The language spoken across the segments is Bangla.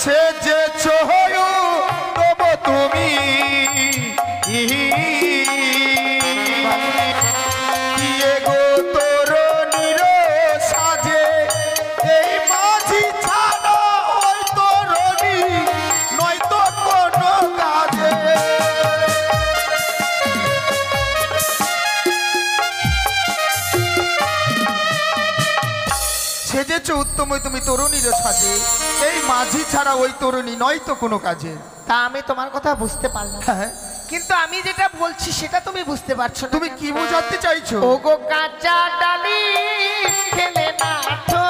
সেজেছ তবু তুমি গো তরুণীর সাজে এই মাঝি ছাড়া ওই তরুণী নয়তো কোনো কাজে। সেজেছ উত্তম তুমি তরুণীর সাজে এই মাঝি ছাড়া ওই তরুণী নয়তো কোনো কাজে। তা আমি তোমার কথা বুঝতে পারলাম, হ্যাঁ, কিন্তু আমি যেটা বলছি সেটা তুমি বুঝতে পারছো না। তুমি কি বোঝাতে চাইছো? ও গো কাঁচা ডালি খেলে না তো,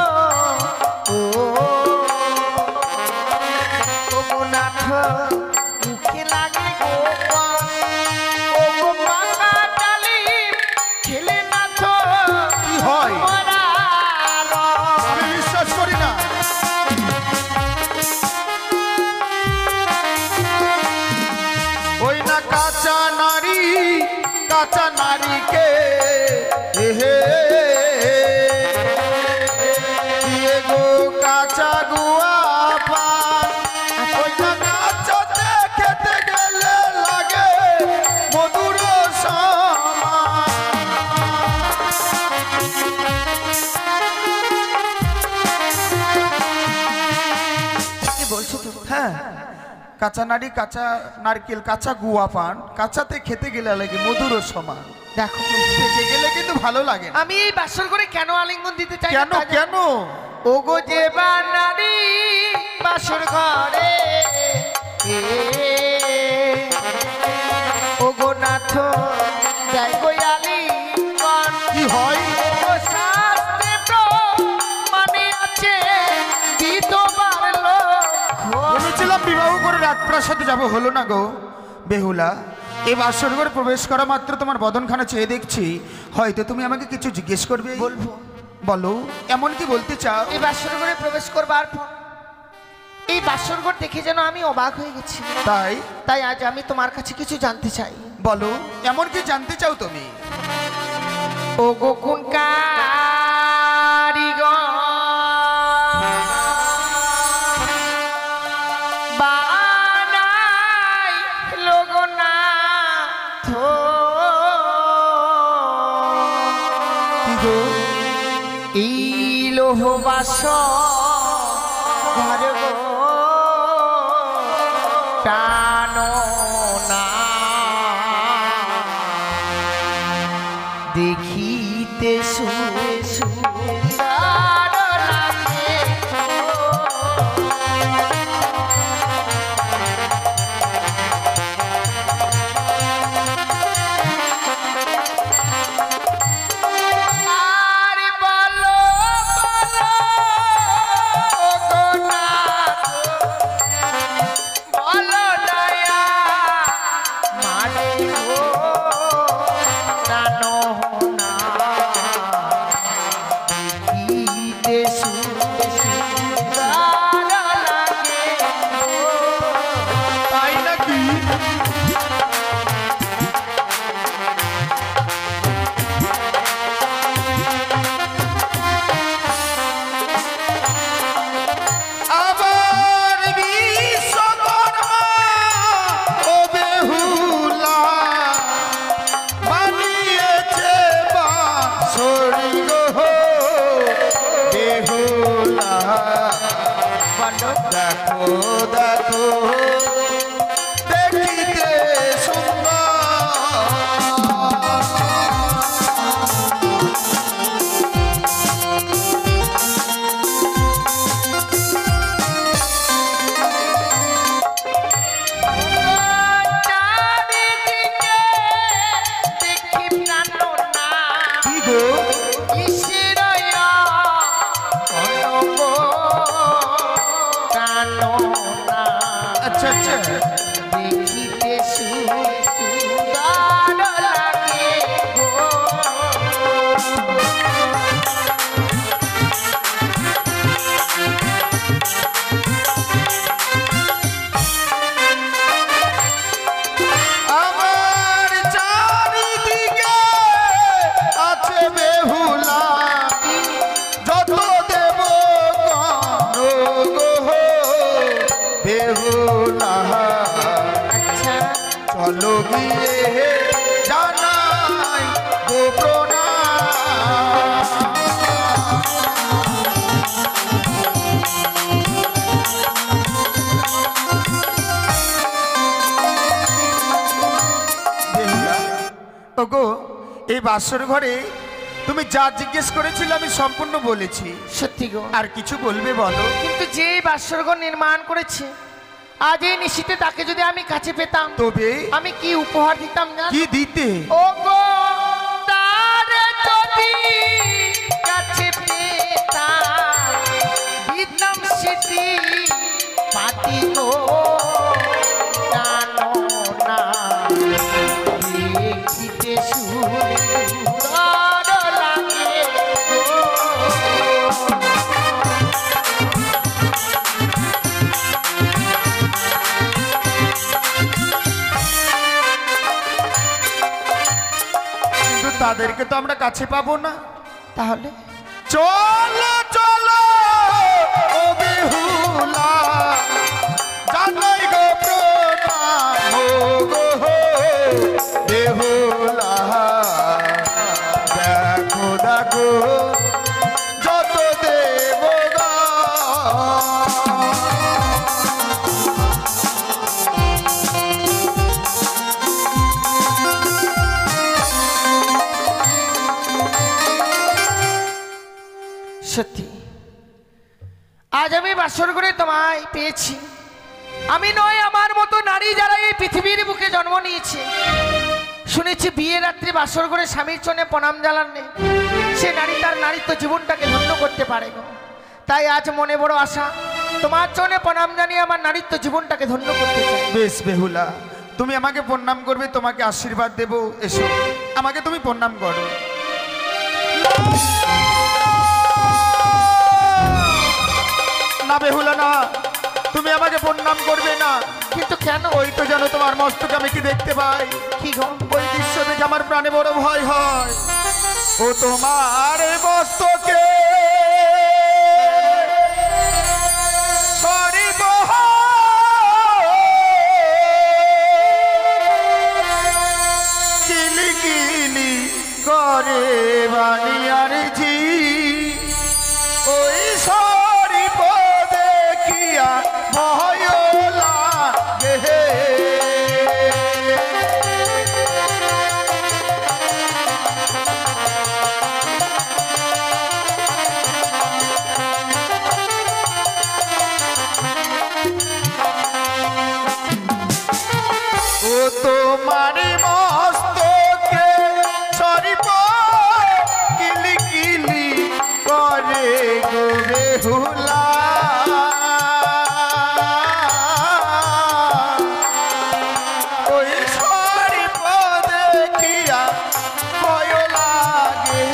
ও গো নাথ মুখে লাগে গো, ও গো পাকা ডালি খেলে না তো কি হয়? আমি বিশ্বাস করি না। ওই না কাঁচা নারীকে গো কাঁচা গুয়া পান, ওই না কাঁচাতে খেতে গেলে লাগে মধুর সমান। কি বলছো তো? হ্যাঁ, কাঁচা নারী, কাঁচা নারকেল, কাঁচা গুয়া পান, কাঁচাতে খেতে গেলে লাগে মধুর সমান। দেখো খেতে গেলে কিন্তু ভালো লাগে না। আমি এই বাসর করে কেন আলিঙ্গন দিতে চাই? কেন কেন? ও গো যে বানারি বাসর ঘরে, ও গো নাথ যাই গো আলিঙ্গন। কি হয়? ও শাস্ত্রে তো মানে আছে বিধবার লক্ষ্য। বলেছিলাম বিবাহ করে রাজপ্রাসাদে যাব, হলো না গো বেহুলা। এই বাসর ঘরে প্রবেশ করা মাত্র তোমার বদনখানা চেয়ে দেখছি, হয়তো তুমি আমাকে কিছু জিজ্ঞেস করবে। বলবো। বলো, এমন কি বলতে চাও? এই বাসর ঘরে প্রবেশ করবার পর এই বাসর ঘর দেখে যেন আমি অবাক হয়ে গেছি। তাই আজ আমি তোমার কাছে কিছু জানতে চাই। বলো, এমন কি জানতে চাও তুমি? ও গো কোন কারিগর বানাই লোগনাথ, এই লোহ বাসর গো টানো না, দেখিতে সুন্দর লাগে। আরে বলো বলো ও গো নাথ, বলো দয়া মানে গো জানো না, দেখিতে সুন্দর লাগে। তাই নাকি? আবার বিশ্বকর্মা ও বেহুলা বানিয়েছে বাসর গো বেহুলা। দেখো দেখো দেখিতে সুন্দর, চারিদিকে দেখি প্রাণ না, কি গো? ঈশ্বরয়া অনগো প্রাণ না, আচ্ছা আচ্ছা, দেখিতে সুন্দর লাগে গো। আমার চারিদিকে আছে বেহুলা, যত দেব গো বেহুলা আচ্ছা চলো গিয়ে জানাই গো প্রণাম। বেহুলা, ওগো এই বাসর ঘরে তুমি যা জিজ্ঞেস করেছিলে আমি সম্পূর্ণ বলেছি। সত্যি গো, আর কিছু বলবে বলো? কিন্তু যে বাসরঘর নির্মাণ করেছে আজ এই নিশীতে তাকে যদি আমি কাছে পেতাম তবে আমি কি উপহার দিতাম না? কি দিতে? ও গো তারে যদি কাছে পেতাম দিতাম স্মৃতি পাতি গো জানো না দেখিতে সুন্দর লাগে গো। কিন্তু তাদেরকে তো আমরা কাছে পাবো না। তাহলে চলো চলো ও বেহুলা জানাই গো প্রণাম ও গো বেহুলা দেখো দেখো যত দেবগণ সত্যি আজ আমি বাসর করে তোমায় পেয়েছি। আমি নয় আমার মতো নারী যারা এই পৃথিবীর বুকে জন্ম নিয়েছে। শুনেছি বিয়ে রাত্রি বাসর করে স্বামীর চরণে প্রণাম জানালে সে নারী তার নারীত্ব জীবনটাকে ধন্য করতে পারে গো। তাই আজ মনে বড় আশা তোমার চরণে প্রণাম জানিয়ে আমার নারীত্ব জীবনটাকে ধন্য করতে চাই। বেশ বেহুলা, তুমি আমাকে প্রণাম করবে, তোমাকে আশীর্বাদ দেব। এসো আমাকে তুমি প্রণাম করো। না বেহুলা না, তুমি আমাকে প্রণাম করবে না। কিন্তু কেন? ওই তো জানো তোমার মস্তকে আমি কি দেখতে পাই। কি গো? ওই দৃশ্য দেখে আমার প্রাণে বড় ভয় হয়। ও তোমার মস্তকে সরিব কিলি কিলি করে বানিয়ার ঝি ওই সরিব দেখিয়া ভয় লাগে। ও তোমার মস্তকে সরিব কিলি কিলি করে গো বেহুলা ওই সরিব দেখিয়া ভয় লাগে।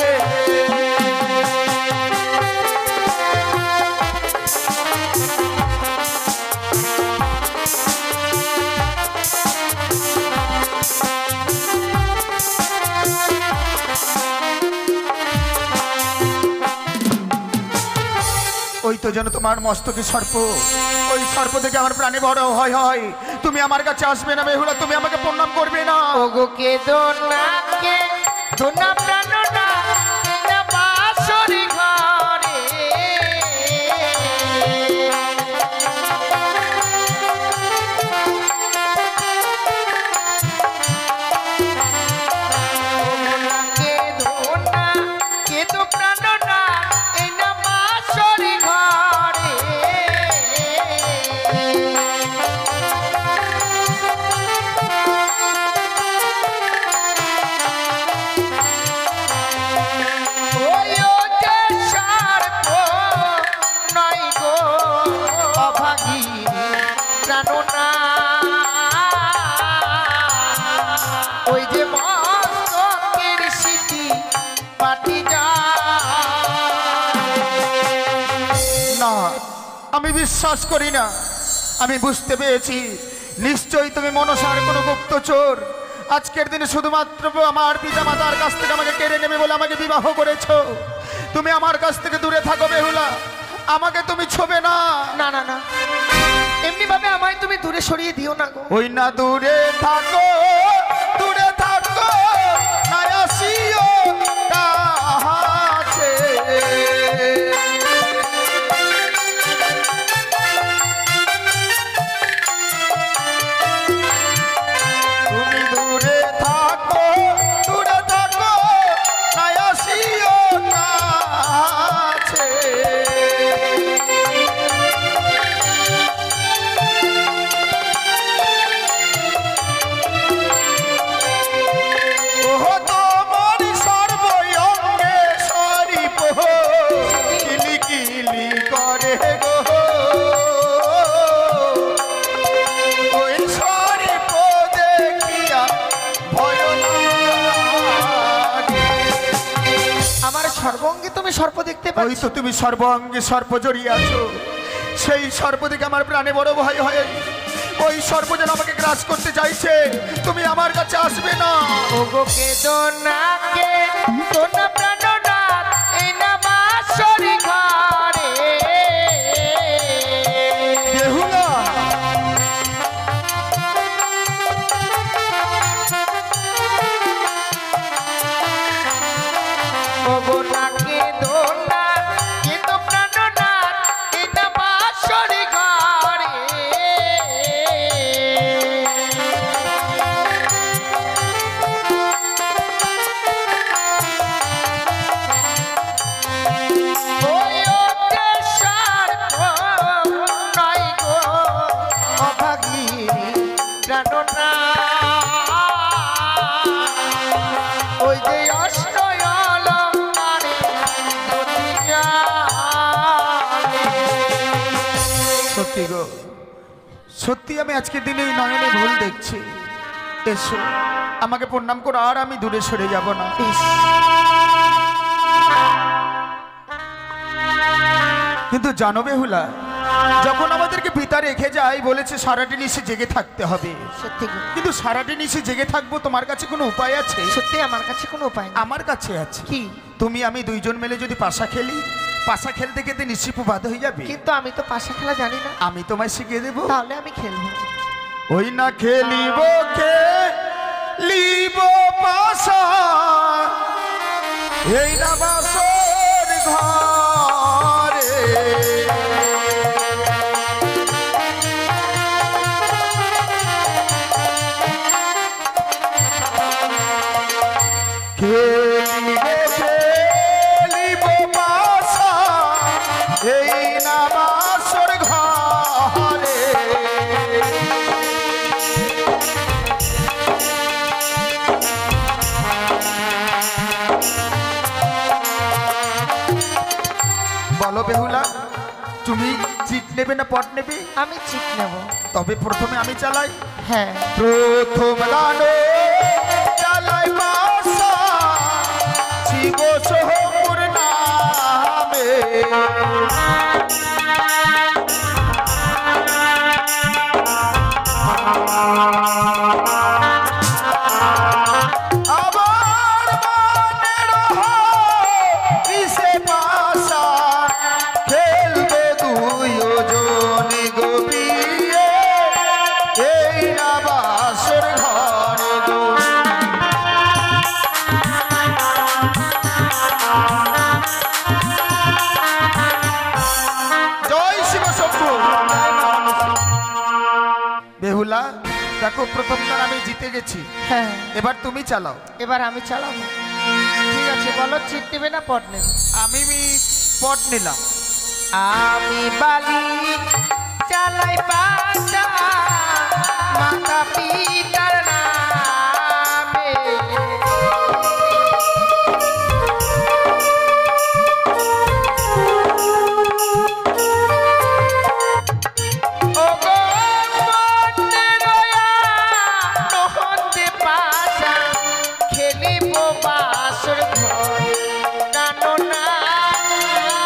ওই তো যেন তোমার মস্তকে সর্প, ওই সর্প থেকে আমার প্রাণে বড় ভয় হয়। তুমি আমার কাছে আসবে না বেহুলা, তুমি আমাকে প্রণাম করবে না। ওগো কে দোনা কে দোনা প্রাণ না না বাসরি ঘরে কে দোনা কে তো প্রাণ না এই না বাসরি ঘরে ওই যে সর্প নয় গো অভাগী প্রাণনা ওই যে মস্তকের স্মৃতি পাটি না, আমি বিশ্বাস করি না। আমি বুঝতে পেরেছি নিশ্চয়ই তুমি মনসার কোনো গুপ্তচোর। আজকের দিনে শুধুমাত্র আমার পিতা মাতার কাছ থেকে আমাকে কেড়ে নেবে বলে আমাকে বিবাহ করেছো। তুমি আমার কাছ থেকে দূরে থাকো বেহুলা, আমাকে তুমি ছোবে না। না না না এমনি ভাবে তুমি দূরে সরিয়ে দিও না গো। ওই না দূরে থাকো, দূরে থাকো, না আসিও কাছে। তুমি দূরে থাকো, দূরে থাকো, না আসিও কাছে। ওহো তোমার সর্বঙ্গে সরিপ কিলি কিলি করে গো, ওই সরিপ দেখিয়া ভয় লাগে। আমার সর্বঙ্গে তুমি সর্প দেখতে ওই পাচ্ছ? তো তুমি সর্বঙ্গে সর্প জড়িয়ে আছো, সেই সর্প দেখে আমার প্রাণে বড় ভয় হয়। ওই সর্প যেন আমাকে গ্রাস করতে চাইছে, তুমি আমার কাছে আসবে না। ওগো কেদো না কেদো না প্রাণনাথ, এই না বাঁশরি ঘরে। বেহুলা, ওগো না কেদো না কেদো প্রাণনাথ, এই না বাঁশরি ঘরে। ওই অত্যাচার নয় গো অভাগিনী প্রাণনাথ, ওই যে অষ্ট অলঙ্কারে সত্যি গো, সত্যি আমি আজকের দিনে এই নয়নে ভুল দেখছি। এসো আমাকে প্রণাম করো, আর আমি দূরে সরে যাব না। কিন্তু জানো বেহুলা, যখন আমাদেরকে পিতা রেখে যায় বলেছে সারাটি নিশে জেগে থাকতে হবে, সত্যি গো, কিন্তু সারাটি নিশে জেগে থাকবো তোমার কাছে কোনো উপায় আছে? সত্যি আমার কাছে কোনো উপায় নেই। আমার কাছে আছে। কি? তুমি আমি দুইজন মিলে যদি পাশা খেলি, পাশা খেলতে খেলতে নিশ্চিপ বাদ হয়ে যাবে। কিন্তু আমি তো পাশা খেলা জানি না। আমি তোমায় শিখিয়ে দেবো। তাহলে আমি খেলবো। ওই না খেলিব খেলিব পাশা, এই না বাসর ঘরে। খেলিবে খেলিব পাশা, এই না বাসর ঘরে। বলো বেহুলা, তুমি চিট নেবে না পট নেবে? আমি চিট নেব। তবে প্রথমে আমি চালাই। হ্যাঁ, প্রথম গানে চালাই বাসা, শিব সোহপুর নামে। আবার মনের কিসে বাসা, খেলবে দুইজন গভীরে, এই আবাসের ঘরে গো। জয় শিব শম্ভু। বেহুলা দেখো, প্রথমবার আমি জিতে গেছি, হ্যাঁ, এবার তুমি চালাও। এবার আমি চালাবো। ঠিক আছে, বলো চিট নেবে না পট নেবে? আমি পট নিলাম। আমি বালি চালাই পাশা, মাতা পিতার নামে। ওগো মনে রয়া নহন্দে পাশা, খেলিব বাসর ঘরে। নানো না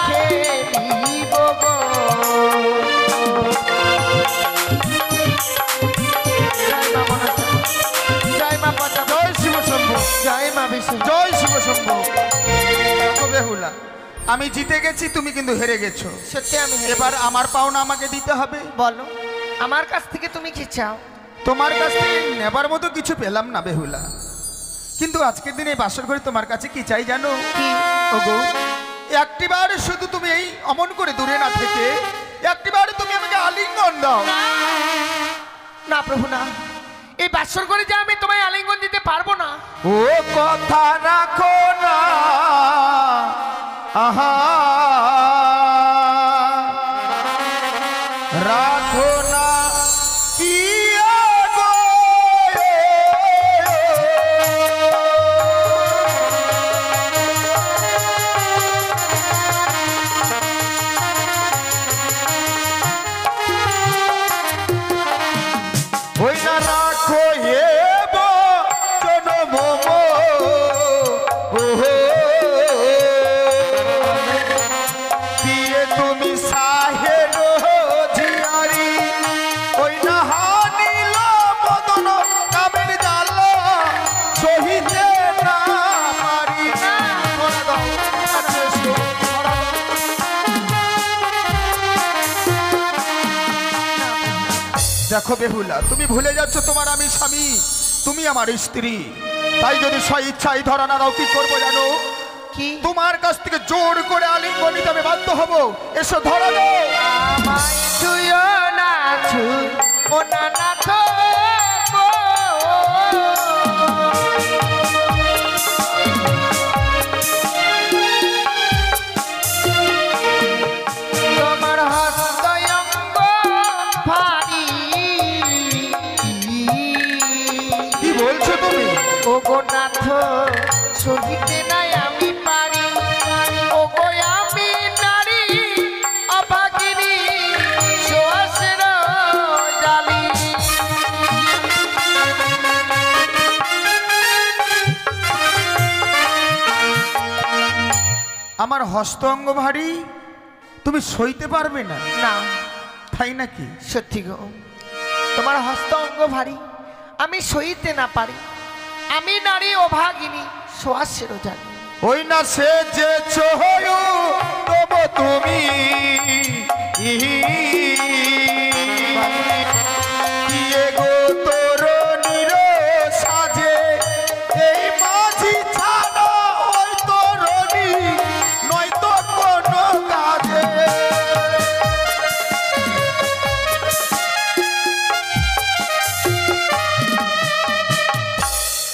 খেলিব গো। জয় মা মনসা, জয় মা পদ্মা, জয় শিব শম্ভু, জয় মা বিষ্ণু। জয় শিব শম্ভু। দেখো বেহুলা, আমি জিতে গেছি, তুমি কিন্তু হেরে গেছো। সত্যি আমি হেরে এবার আমার পাওনা আমাকে দিতে হবে। বলো। আমার কাছ থেকে তুমি কি চাও? তোমার কাছ থেকে নেবার মতো কিছু পেলাম না বেহুলা, কিন্তু আজকের দিনে বাসর করে তোমার কাছে কি চাই জানো? কি? ওগো, একটিবার শুধু তুমি এই অমন করে দূরে না থেকে একটিবার তুমি আমাকে আলিঙ্গন দাও। না প্রভু না, এই বাসর করে যে আমি তোমায় আলিঙ্গন দিতে পারবো না। ও কথা রাখো না, আহা রাখো না পিয়া গো। ওই না রাখো এ বচন মম, ওহো দিয়ে তুমি সাহের জিয়ারি, ওই না হানিল মদন কামের জাল সহিতে না পারি। দেখো বেহুলা, তুমি ভুলে যাচ্ছ তোমার আমি স্বামী, তুমি আমার স্ত্রী। তাই যদি স্বইচ্ছাই ধরা না দাও কি করবো জানো? কি? তোমার কাছ থেকে জোর করে আলিঙ্গন নিতে আমি বাধ্য হব। এসো ধরা দাও। আমায় ছুঁয়ো না, ছুঁয়ো না নাথ গো। তোমার হস্ত অঙ্গ ভারী। কি বলছো তুমি? ও গো নাথ, সহিতে নাই আমি পারি। ও গো আমি নারী অভাগিনী, সোয়াসের জালি। আমার হস্ত অঙ্গ ভারী, তুমি সইতে পারবে না? না, তাই নাকি? সত্যি গো, তোমার হস্ত অঙ্গ ভারী, আমি সইতে না পারি। আমি নারী অভাগিনী, সোয়াসের জালি। ওই না সে যে ছয়ু তবু তুমি দিয়ে গো তরুণীর সাজে, এই মাঝি ছাড়া ওই তরুণী নয়তো কোনো কাজে।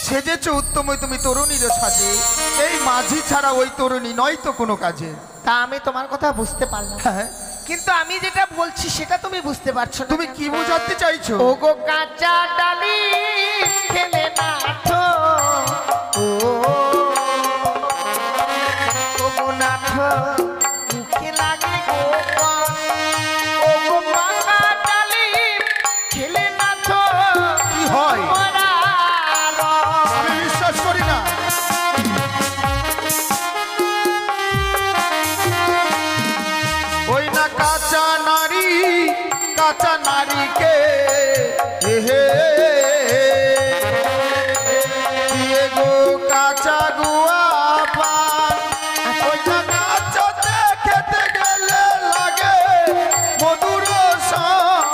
সেজেছ উত্তম তুমি তরুণীর সাজে, এই মাঝি ছাড়া ওই তরুণী নয়তো কোনো কাজে। তা আমি তোমার কথা বুঝতে পারলাম, হ্যাঁ, কিন্তু আমি যেটা বলছি সেটা তুমি বুঝতে পারছো না। তুমি কি বোঝাতে চাইছো? ও গো কাঁচা ডালি খেলে না তো, ও গো নাথ মুখে লাগে গো পান। ও গো পাকা ডালি খেলে না তো কি হয়? মরা রস। আমি বিশ্বাস করি না। ওই না কাঁচা নারীকে হে দিয়ে গো কাঁচা গুয়া পান, ওই না কাঁচাতে খেতে গেলে লাগে মধুর সমান।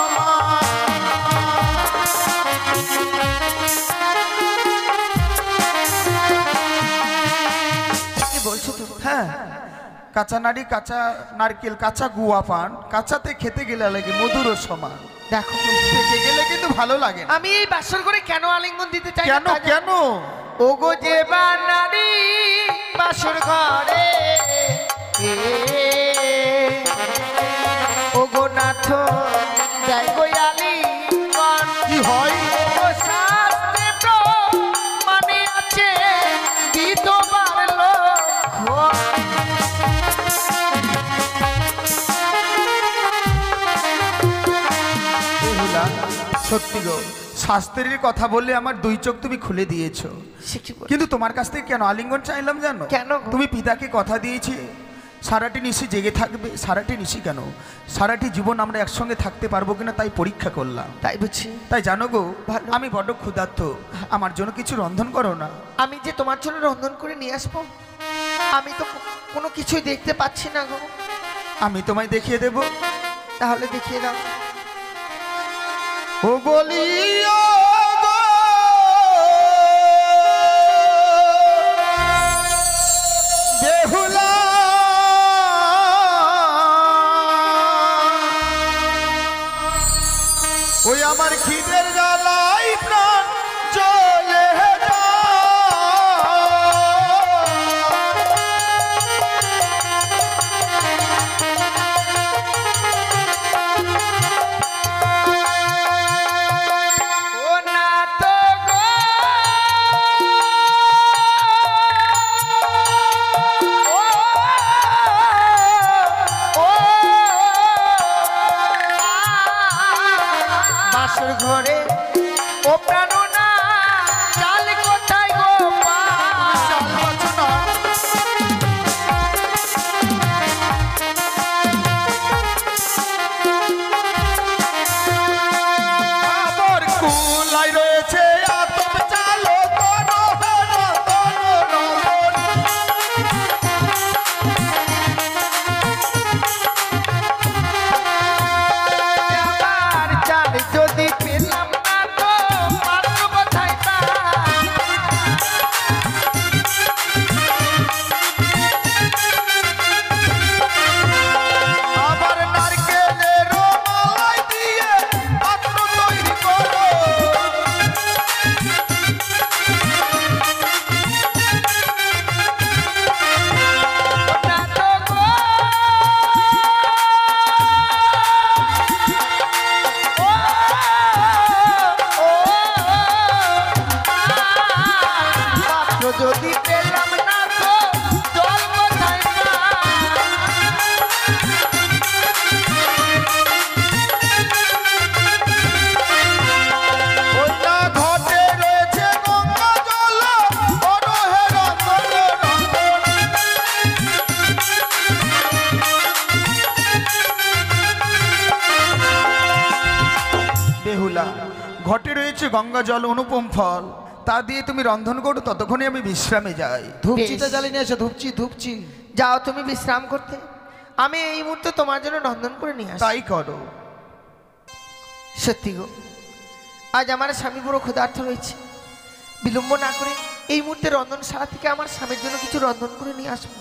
কি বলছো তুমি? হ্যাঁ, কাঁচা নারী, কাঁচা নারকেল, কাঁচা গুয়া পান, কাঁচাতে খেতে গেলে লাগে মধুর সমান। দেখো, থেকে গেলে কিন্তু ভালো লাগে না। আমি এই বাসর করে কেন আলিঙ্গন দিতে চাই না কেন তা জানো? কেন? ও গো যে বানারি বাসর ঘরে, ও গো নাথ যাই গো আলিঙ্গন। কি হয়? ও শাস্ত্রে প্রমাণে আছে বিধবার লক্ষণ। বেহুলা, সত্যি গো, শাস্ত্রের কথা বললে আমার দুই চোখ তুমি খুলে দিয়েছো। সে কি বলে? কিন্তু তোমার কাছ থেকে কেন আলিঙ্গন চাইলাম জানো? কেন গো? তুমি পিতাকে কথা দিয়েছি সারাটি নিশি জেগে থাকবে। সারাটি নিশি কেন, সারাটি জীবন আমরা একসঙ্গে থাকতে পারবো কিনা তাই পরীক্ষা করলাম। তাই বুঝছি। তাই জানো গো, ভালো। আমি বড্ড ক্ষুধার্ত, আমার জন্য কিছু রন্ধন করো না। আমি যে তোমার জন্য রন্ধন করে নিয়ে আসবো, আমি তো কোনো কিছুই দেখতে পাচ্ছি না গো। আমি তোমায় দেখিয়ে দেব। তাহলে দেখিয়ে দাও। ও বলি ও গো, বেহুলা ওই আমার খিদের জ্বালাই প্রাণ জ্বলে যায়। ও না তো গো, ও বাসর ঘরে ও প্রাণ না চাল কোথায় গো মা? চাল পাচ্ছ না? আমার কুলাই রয়েছে আতপ চালো করো হেরো করো রমন। আমার চাল যদি পেলাম না তো পারব কোথায় তা? আবার নারকেলের মালাই দিয়ে পাত্র তৈরি করো। না তো গো, ও পাত্র যদি পেলাম না তো জল কোথায় পা? ওই না ঘটে রয়েছে গঙ্গা জল করো হেরো করো রমন। বেহুলা, ঘটে রয়েছে গঙ্গা জল অনুপম ফল, তা দিয়ে তুমি রন্ধন করো, ততক্ষণে আমি বিশ্রামে যাই। ধূপচিটা বেশ। জ্বালিয়ে নিয়ে এসো, ধূপচি ধূপচি। যাও তুমি বিশ্রাম করতে, আমি এই মুহূর্তে তোমার জন্য রন্ধন করে নিয়ে আসি। তাই করো। সত্যি গো, আজ আমার স্বামী বড় ক্ষুধার্ত রয়েছে। বিলম্ব না করে এই মুহূর্তে রন্ধনশালা থেকে আমার স্বামীর জন্য কিছু রন্ধন করে নিয়ে আসবো।